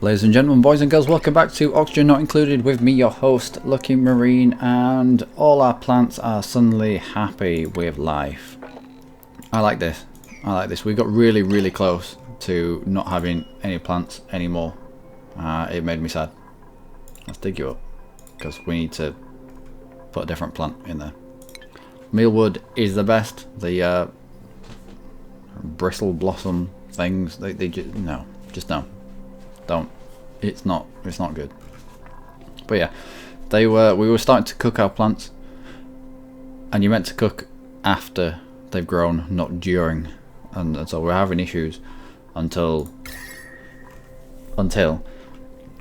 Ladies and gentlemen, boys and girls, welcome back to Oxygen Not Included with me, your host, Luckymarine, and all our plants are suddenly happy with life. I like this. We got really close to not having any plants anymore. It made me sad. Let's dig you up, because we need to put a different plant in there. Mildred is the best. The bristle blossom things, they just no. Don't. It's not good. But yeah, we were starting to cook our plants, and you're meant to cook after they've grown, not during, and so we're having issues until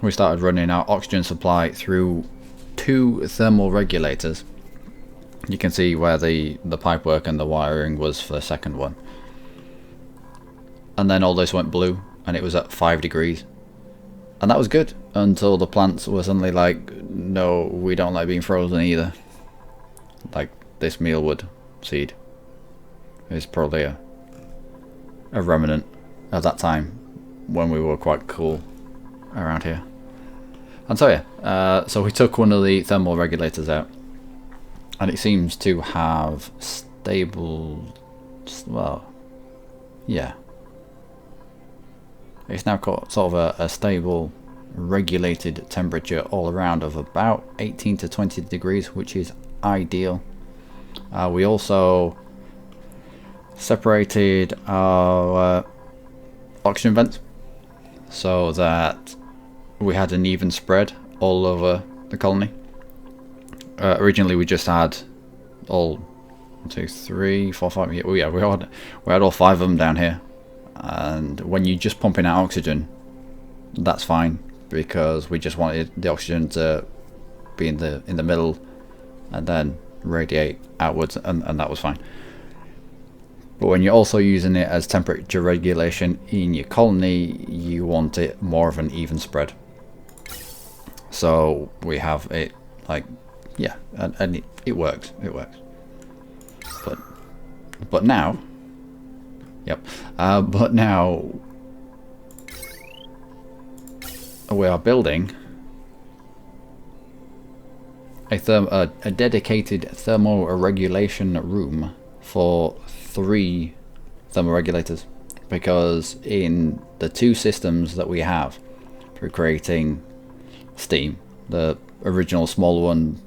we started running our oxygen supply through 2 thermal regulators. You can see where the pipework and the wiring was for the second one, and then all this went blue and it was at 5 degrees. And that was good until the plants were suddenly like, no, we don't like being frozen either. Like this mealwood seed is probably a remnant of that time when we were quite cool around here. And so yeah, so we took one of the thermal regulators out, and it seems to have stable, well, yeah. It's now got sort of a stable regulated temperature all around of about 18 to 20 degrees, which is ideal. We also separated our oxygen vents so that we had an even spread all over the colony. Originally we just had all 1, 2, 3, 4, 5. Yeah, we had all 5 of them down here. And when you're just pumping out oxygen, that's fine, because we just wanted the oxygen to be in the middle and then radiate outwards, and that was fine. But when you're also using it as temperature regulation in your colony, you want it more of an even spread. So we have it like, yeah, and it works. But now, yep. But now we are building a dedicated thermoregulation room for 3 thermoregulators, because in the 2 systems that we have for creating steam, the original small one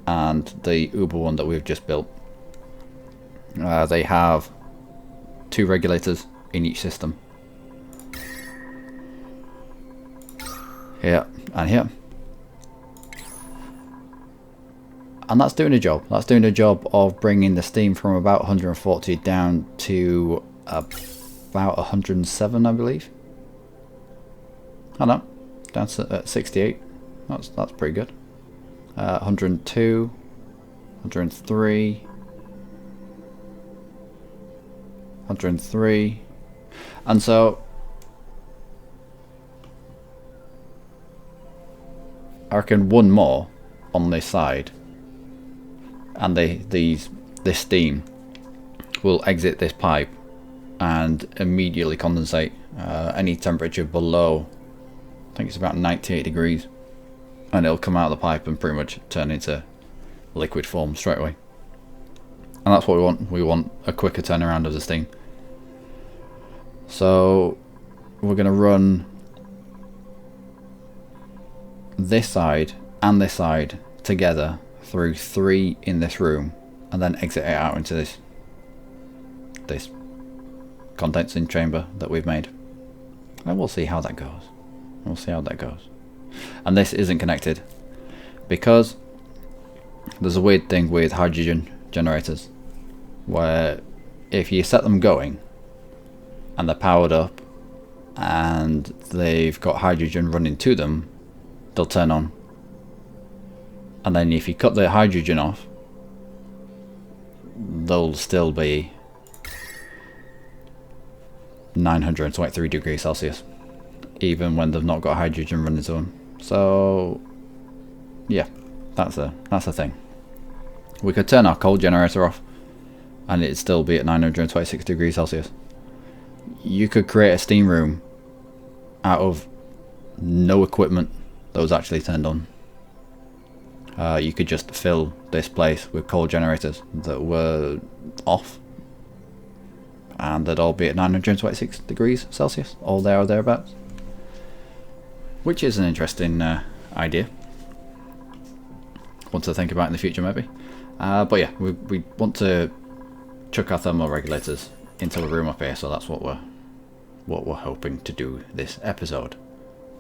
and the uber one that we've just built, they have 2 regulators in each system. Here and here. And that's doing a job. That's doing a job of bringing the steam from about 140 down to about 107, I believe. Oh no, down to 68. That's pretty good. 102, 103. 103, and so I reckon 1 more on this side, and this steam will exit this pipe and immediately condensate any temperature below, I think it's about 98 degrees, and it'll come out of the pipe and pretty much turn into liquid form straight away. And that's what we want. We want a quicker turnaround of the steam. So we're going to run this side and this side together through 3 in this room, and then exit it out into this condensing chamber that we've made. And we'll see how that goes. And this isn't connected, because there's a weird thing with hydrogen generators, where if you set them going and they're powered up and they've got hydrogen running to them, they'll turn on. And then if you cut the hydrogen off, they'll still be 923 degrees Celsius, even when they've not got hydrogen running to them. So yeah, that's a thing. We could turn our cold generator off and it'd still be at 926 degrees Celsius. You could create a steam room out of no equipment that was actually turned on. You could just fill this place with coal generators that were off, and they'd all be at 926 degrees Celsius, all there or thereabouts, which is an interesting idea. One to think about in the future, maybe. But yeah, we want to chuck our thermal regulators into a room up here, so that's what we're hoping to do this episode,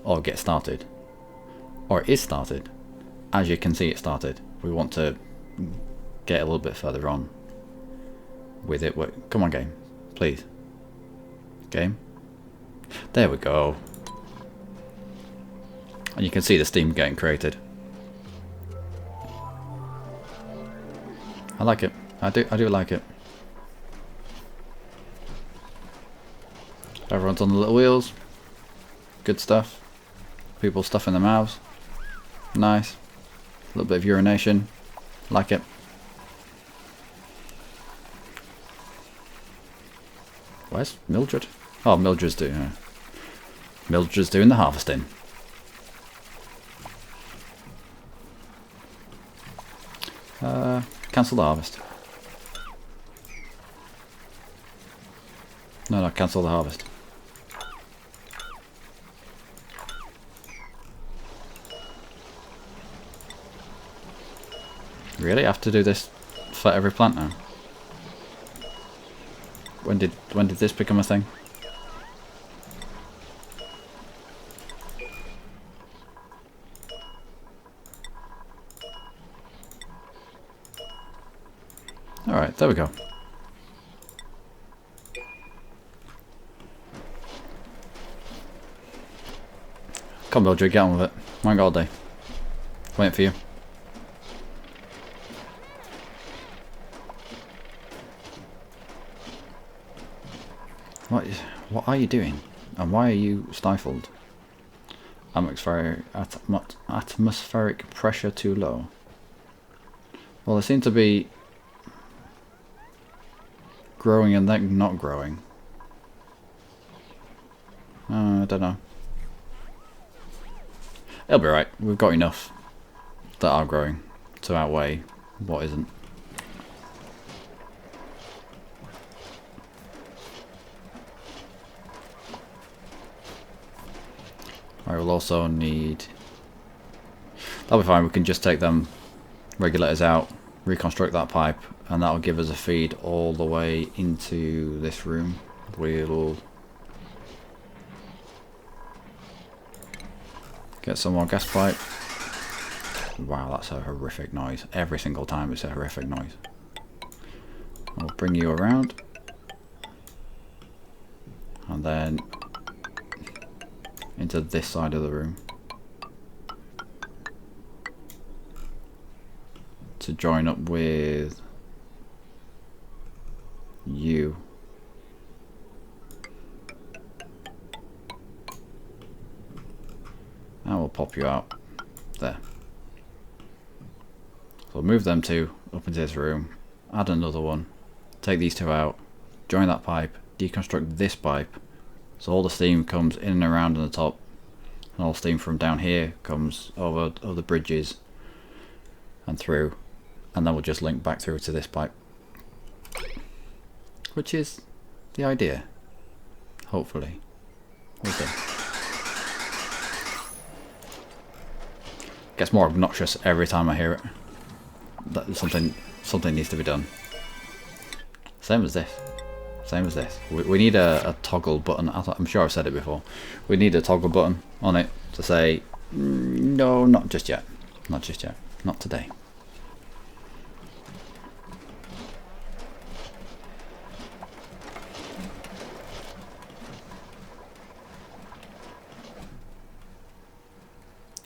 or get started, or it is started. As you can see, it started. We want to get a little bit further on with it. Come on, game, please. Game. There we go. And you can see the steam getting created. I like it. I do like it. Everyone's on the little wheels. Good stuff. People stuffing their mouths. Nice. A little bit of urination. Like it. Where's Mildred? Oh, Mildred's doing the harvesting. Cancel the harvest. No, cancel the harvest. Really? I have to do this for every plant now? When did this become a thing? Alright, there we go. Come on, Mildred, get on with it. I ain't got all day. Waiting for you. What are you doing? And why are you stifled? Atmospheric pressure too low. Well, they seem to be growing and then not growing. I don't know. It'll be right. We've got enough that are growing to outweigh what isn't. I will also need... That'll be fine, we can just take them regulators out, reconstruct that pipe, and that'll give us a feed all the way into this room. We'll get some more gas pipe. Wow, that's a horrific noise. Every single time it's a horrific noise. I'll bring you around. And then into this side of the room to join up with you. And we'll pop you out there. So move them two up into this room, add another one, take these two out, join that pipe, deconstruct this pipe, so all the steam comes in and around on the top, and all steam from down here comes over the bridges and through, and then we'll just link back through to this pipe, which is the idea, hopefully. We'll see. Gets more obnoxious every time I hear it. That something needs to be done. Same as this. Same as this. We need a toggle button. I'm sure I've said it before. We need a toggle button on it to say, no, not just yet. Not just yet. Not today.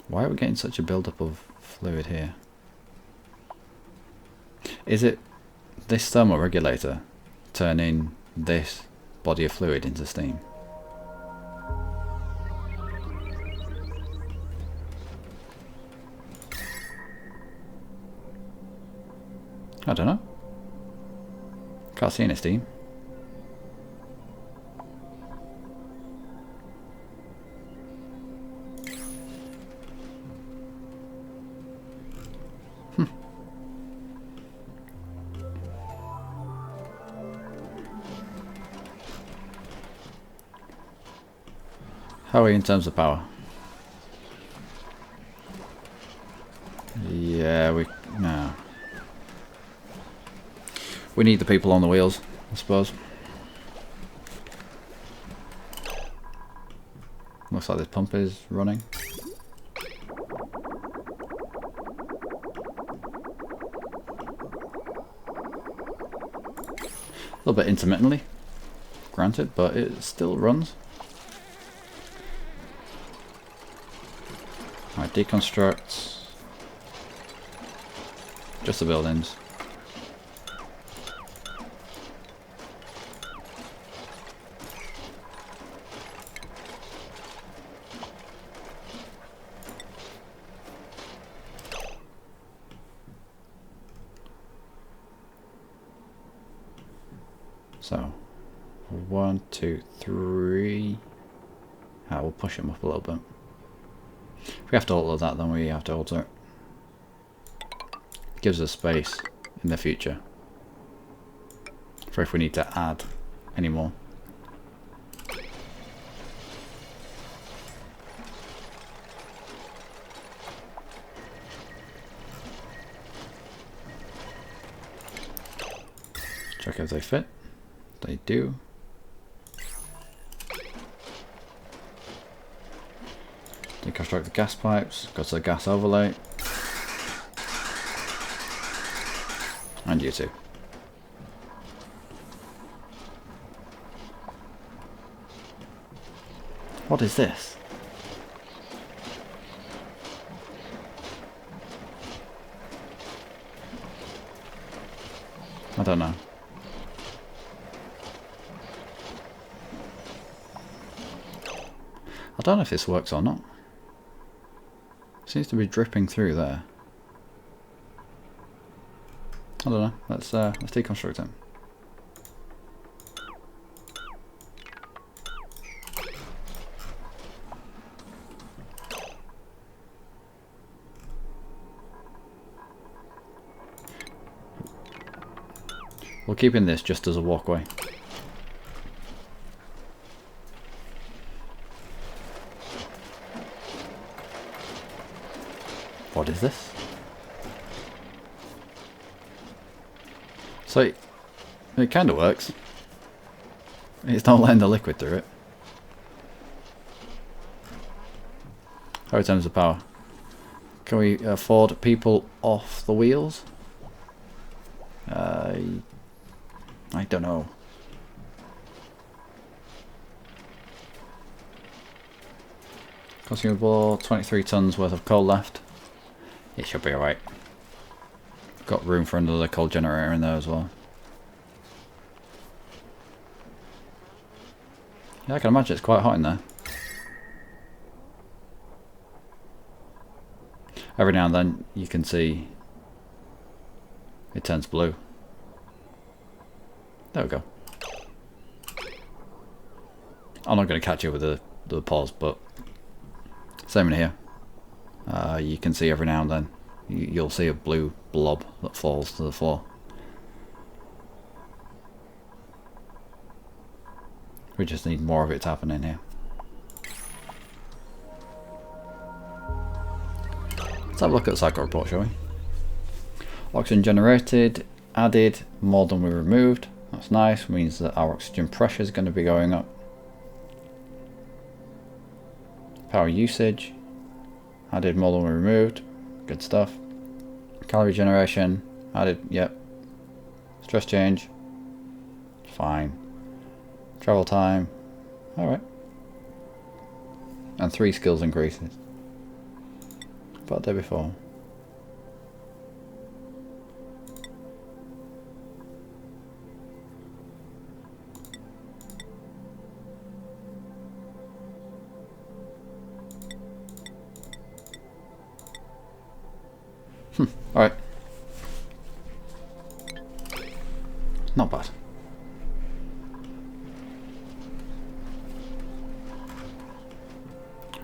Why are we getting such a build-up of fluid here? Is it this thermal regulator turning this body of fluid into steam? I don't know. Can't see any steam. How are we in terms of power? Yeah, no. We need the people on the wheels, I suppose. Looks like this pump is running. A little bit intermittently, granted, but it still runs. Alright, deconstruct. Just the buildings. So, 1, 2, 3. We'll push him up a little bit. If we have to alter that, then we have to alter it. Gives us space in the future for if we need to add any more. Check if they fit. They do. Deconstruct the gas pipes. Go to the gas overlay. And you too. What is this? I don't know. I don't know if this works or not. Seems to be dripping through there. I don't know. Let's deconstruct it. We're keeping this just as a walkway. What is this? So it kind of works. It's not letting the liquid through it. How in terms of power? Can we afford people off the wheels? I don't know. Consumable, 23 tons worth of coal left. It should be alright. Got room for another coal generator in there as well. Yeah, I can imagine it's quite hot in there. Every now and then you can see it turns blue. There we go. I'm not going to catch you with the pause, but same in here. You can see every now and then you'll see a blue blob that falls to the floor. We just need more of it to happen in here. Let's have a look at the cycle report, shall we? Oxygen generated, added more than we removed. That's nice, means that our oxygen pressure is going to be going up. Power usage, added more than we removed. Good stuff. Calorie generation, added, yep. Stress change, fine. Travel time, alright. And 3 skills increases. About the day before. Alright. Not bad.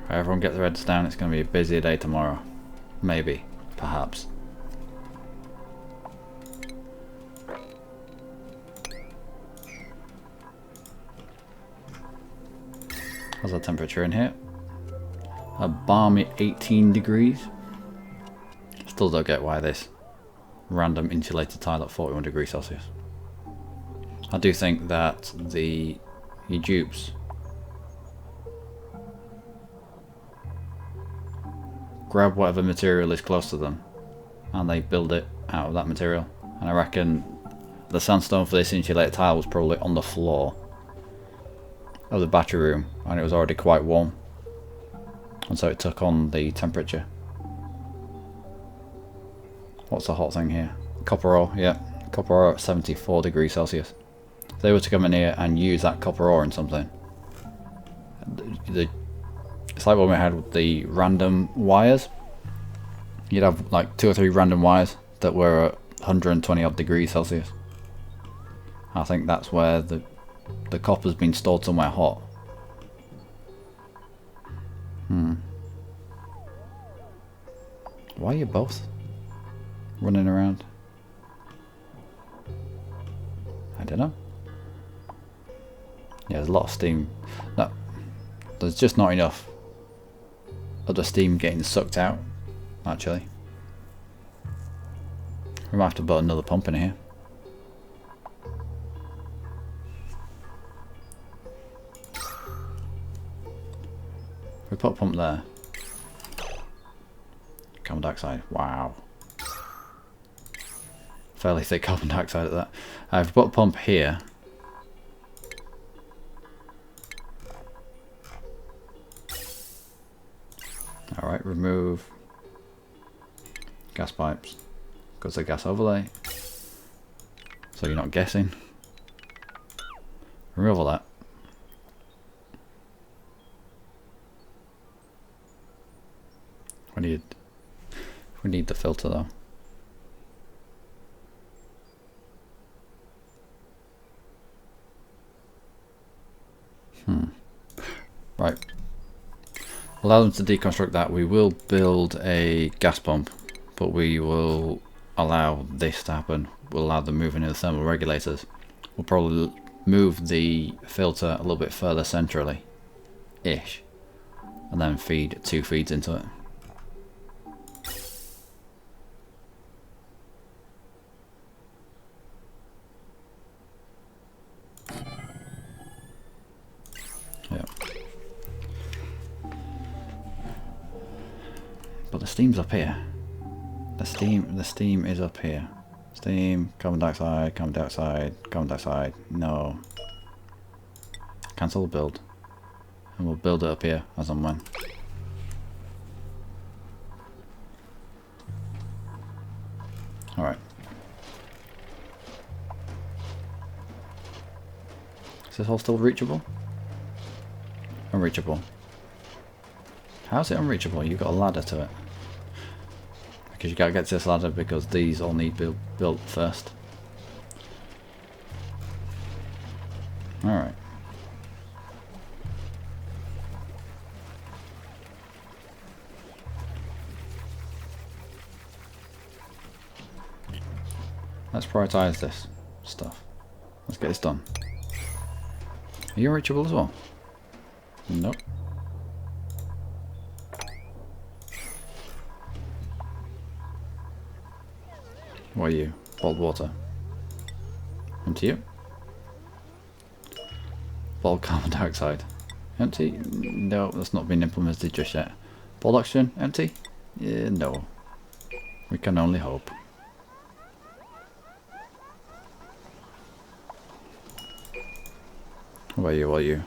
Alright, everyone get their heads down. It's going to be a busy day tomorrow. Maybe. Perhaps. How's our temperature in here? A balmy 18 degrees. Still don't get why this random insulated tile at 41 degrees Celsius. I do think that the dupes grab whatever material is close to them and they build it out of that material. And I reckon the sandstone for this insulated tile was probably on the floor of the battery room and it was already quite warm, and so it took on the temperature. What's the hot thing here? Copper ore, yeah. Copper ore at 74 degrees Celsius. If they were to come in here and use that copper ore in something, it's like what we had with the random wires. You'd have like 2 or 3 random wires that were at 120 odd degrees Celsius. I think that's where the copper's been stored somewhere hot. Why are you both running around? I don't know. Yeah, there's a lot of steam. No, there's just not enough of the steam getting sucked out, actually. We might have to put another pump in here. We put a pump there. Carbon dioxide, wow. Fairly thick carbon dioxide at that. I've put a pump here. Alright, remove gas pipes. Goes the gas overlay. So you're not guessing. Remove all that. We need the filter though. Right. Allow them to deconstruct that. We will build a gas pump, but we will allow this to happen. We'll allow them moving in the thermal regulators. We'll probably move the filter a little bit further centrally-ish, and then feed 2 feeds into it. Yeah. But the steam's up here. The steam is up here. Steam, carbon dioxide, carbon dioxide, carbon dioxide. No. Cancel the build. And we'll build it up here as and when. Alright. Is this all still reachable? Unreachable. How's it unreachable? You've got a ladder to it. Because you gotta get to this ladder because these all need built first. Alright. Let's prioritize this stuff. Let's get this done. Are you unreachable as well? Nope. What are you? Boiled water. Empty you. Boiled carbon dioxide. Empty? No, that's not been implemented just yet. Boiled oxygen? Empty? Yeah, no. We can only hope. What are you? What are you?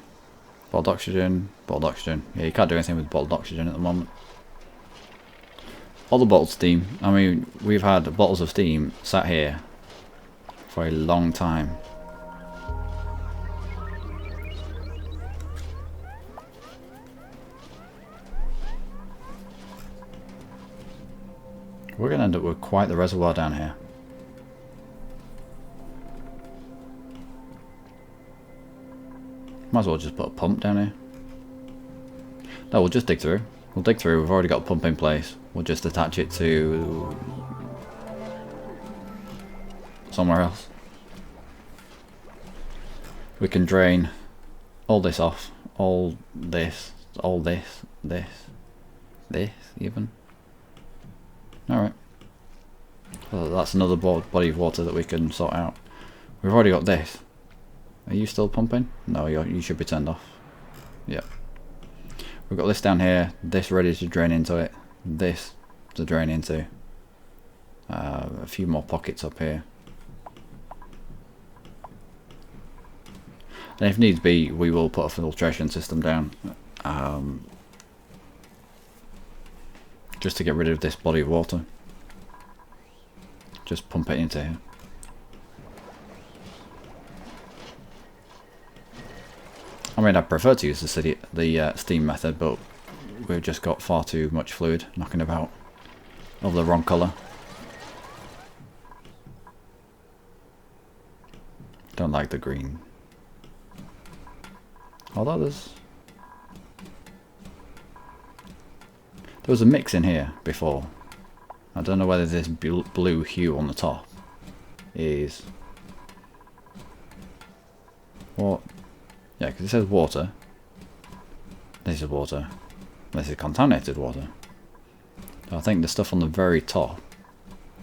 Boiled oxygen? Boiled oxygen. Yeah, you can't do anything with boiled oxygen at the moment. All the bottled steam. I mean, we've had bottles of steam sat here for a long time. We're going to end up with quite the reservoir down here. Might as well just put a pump down here. No, we'll just dig through. We'll dig through. We've already got a pump in place. We'll just attach it to somewhere else. We can drain all this off all this, this even. Alright. So that's another body of water that we can sort out. We've already got this. Are you still pumping? No, you should be turned off. Yep. We've got this down here, this ready to drain into it, this to drain into. A few more pockets up here. And if needs be, we will put a filtration system down. Just to get rid of this body of water. Just pump it into here. I mean, I prefer to use the steam method, but we've just got far too much fluid knocking about of the wrong colour. Don't like the green. Although there was a mix in here before. I don't know whether this blue hue on the top is what. Yeah, because it says water. This is water. This is contaminated water. I think the stuff on the very top,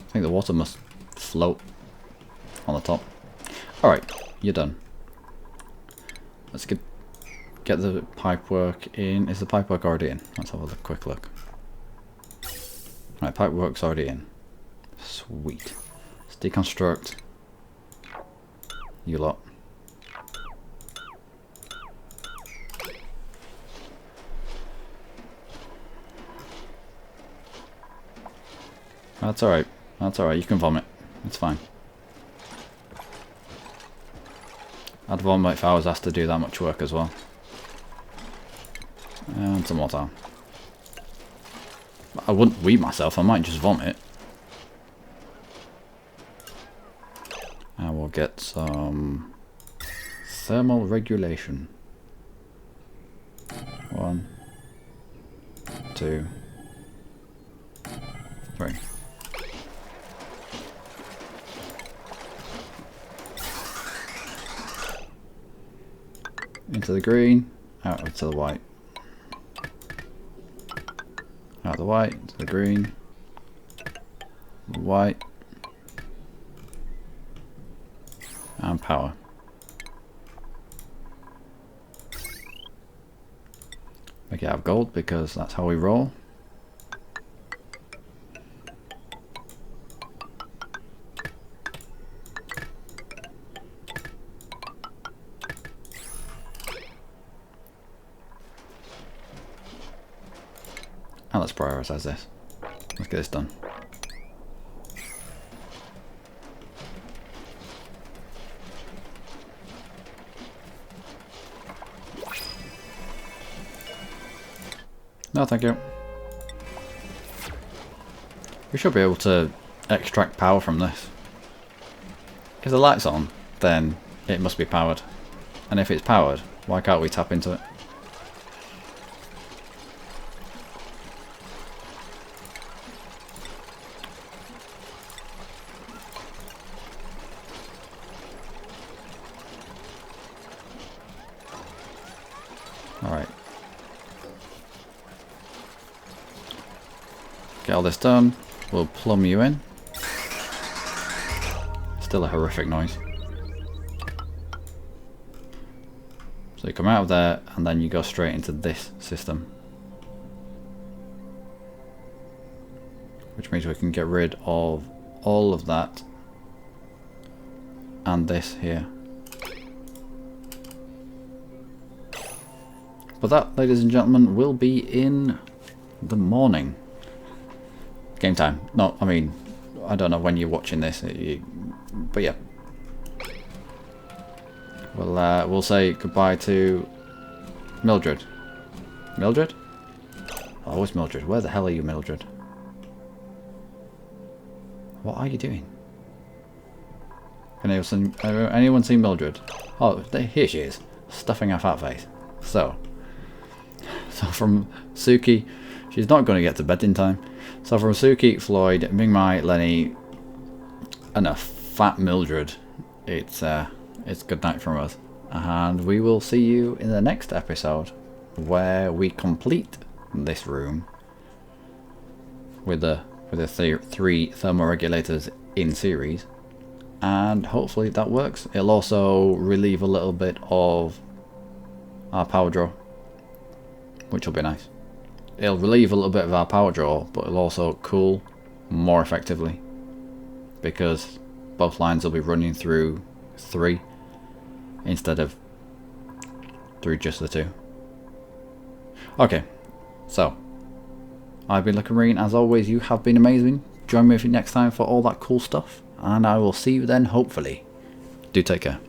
I think the water must float on the top. Alright, you're done. Let's get the pipework in. Is the pipework already in? Let's have a quick look. Right, pipework's already in. Sweet. Let's deconstruct you lot. That's alright. That's alright. You can vomit. It's fine. I'd vomit if I was asked to do that much work as well. And some more time. I wouldn't weed myself. I might just vomit. And we'll get some thermal regulation. 1, 2, 3. Into the green, out to the white. Out the white, into the green. White. And power. Make it out of gold because that's how we roll. And let's prioritize this. Let's get this done. No, thank you. We should be able to extract power from this. If the light's on, then it must be powered. And if it's powered, why can't we tap into it? Alright. Get all this done. We'll plumb you in. Still a horrific noise. So you come out of there and then you go straight into this system. Which means we can get rid of all of that and this here. But that, ladies and gentlemen, will be in the morning. Game time. No, I mean, I don't know when you're watching this, but yeah. We'll say goodbye to Mildred. Mildred? Oh, it's Mildred. Where the hell are you, Mildred? What are you doing? Can anyone see Mildred? Oh, here she is, stuffing her fat face. So from Suki, she's not going to get to bed in time. So from Suki, Floyd, Mingmai, Lenny, and a fat Mildred, it's good night from us. and we will see you in the next episode, where we complete this room with the three thermoregulators in series, and hopefully that works. It'll also relieve a little bit of our power draw, which will be nice. It'll relieve a little bit of our power draw, but it'll also cool more effectively, because both lines will be running through 3 instead of through just the 2. Okay, so I've been Luckymarine. As always, you have been amazing. Join me next time for all that cool stuff, and I will see you then, hopefully. Do take care.